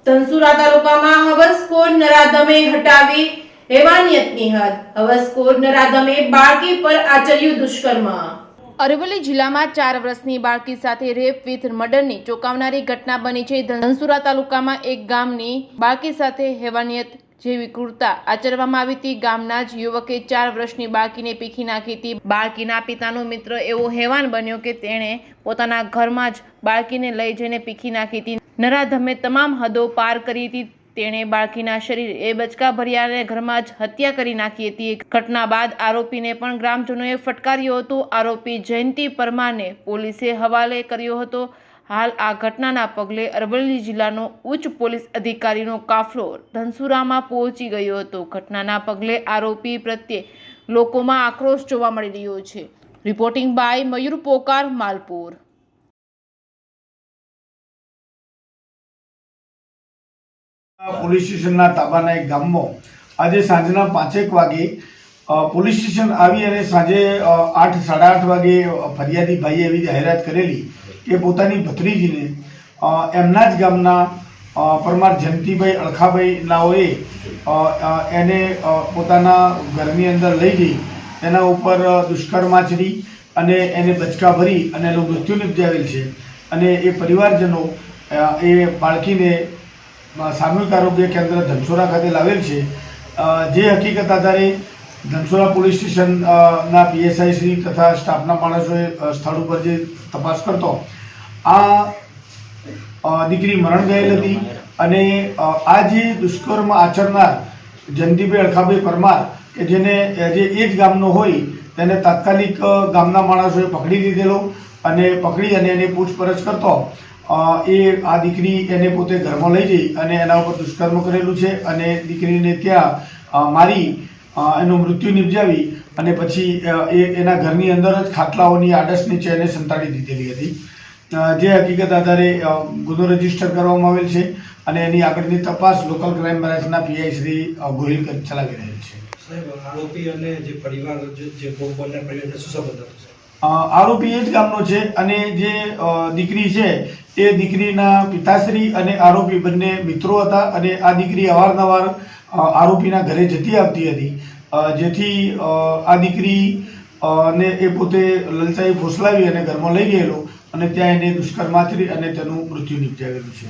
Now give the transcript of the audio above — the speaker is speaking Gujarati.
ધનસુરા તાલુકામાં હવસખોર નરાધમે હટાવી હેવાનિયતની હદ। હવસખોર નરાધમે બાળકી પર આચર્યું દુષ્કર્મ। અરવલ્લી જિલ્લામાં 4 વર્ષની બાળકી સાથે રેપ વિથ મર્ડરની ચોંકાવનારી ઘટના બની છે। ધનસુરા તાલુકામાં એક ગામની બાળકી સાથે હેવાનિયત જેવી ક્રૂરતા આચરવામાં આવી હતી। ગામના જ યુવકે 4 વર્ષની બાળકીને પીખી નાખી હતી। બાળકીના પિતાનો મિત્ર એવો હેવાન બન્યો કે તેણે પોતાના ઘરમાં જ બાળકીને લઈ જઈને પીખી નાખી હતી। નરાધમે તમામ હદો પાર કરી હતી। તેણે બાળકીના શરીરે બચકા ભર્યા અને ઘરમાં જ હત્યા કરી નાખી હતી। ઘટના બાદ આરોપીને પણ ગ્રામજનોએ ફટકાર્યો હતો। આરોપી જયંતિ પરમારને પોલીસે હવાલે કર્યો હતો। હાલ આ ઘટનાના પગલે અરવલ્લી જિલ્લાનો ઉચ્ચ પોલીસ અધિકારીનો કાફલો ધનસુરામાં પહોંચી ગયો હતો। ઘટનાના પગલે આરોપી પ્રત્યે લોકોમાં આક્રોશ જોવા મળી રહ્યો છે। Reporting by Mayur Pokar, Malpur. Police સ્ટેશનના તાબાના એક ગામમાં આજે સાંજના 5:00 વાગે પોલીસ સ્ટેશન આવી અને સાંજે 8, 8:30 વાગે ફરિયાદી ભાઈએ એવી જાહેરાત કરેલી કે પોતાની ભત્રીજીને એમના જ ગામના પરમાર જયંતિભાઈ અળખાભાઈ નાઓએ એને પોતાના ઘરની અંદર લઈ જઈ એના ઉપર દુષ્કર્મ આચરી અને એને બચકા ભરી અને એનું મૃત્યુ નિપજાવેલ છે। અને એ પરિવારજનો એ બાળકીને સામૂહિક આરોગ્ય કેન્દ્ર ધનસુરા ખાતે લાવેલ છે। જે હકીકત આધારે ધનસુરા પોલીસ સ્ટેશનના PSI શ્રી તથા સ્ટાફના માણસોએ સ્થળ ઉપર જે તપાસ કરતો આ દીકરી મરણ ગયેલ હતી અને આ જે દુષ્કર્મ આચરનાર જયંતિભાઈ અળખાભાઈ પરમાર કે જેને જે એ જ ગામનો હોય તેને તાત્કાલિક ગામના માણસોએ પકડી લીધેલો અને પકડી અને એને પૂછપરછ કરતો એ આ દીકરી એને પોતે ઘરમાં લઈ જઈ અને એના ઉપર દુષ્કર્મ કરેલું છે અને દીકરીને ત્યાં મારી એનું મૃત્યુ નિપજાવી અને પછી એના ઘરની અંદર જ ખાટલાઓની આડસ નીચે એને સંતાડી દીધેલી હતી। જે હકીકત આધારે ગુનો રજીસ્ટર કરવામાં આવેલ છે અને એની આગળની તપાસ લોકલ ક્રાઇમ બ્રાન્ચના PI શ્રી ગોહિલ ચલાવી રહેલ છે। સાહેબ, આરોપી અને જે પરિવાર જે ભોગ બનનાર પરિવારને શું સંબંધ હતો? આરોપી એ જ ગામનો છે અને જે દીકરી છે એ દીકરીના પિતાશ્રી અને આરોપી બંને મિત્રો હતા અને આ દીકરી અવારનવાર આરોપીના ઘરે જતી આવતી હતી, જેથી આ દીકરી ને એ પોતે લલચાઈ ફોસલાવી અને ઘરમાં લઈ ગયેલો અને ત્યાં એને દુષ્કર્મ આચરી અને તેનું મૃત્યુ નિપજાવેલું છે।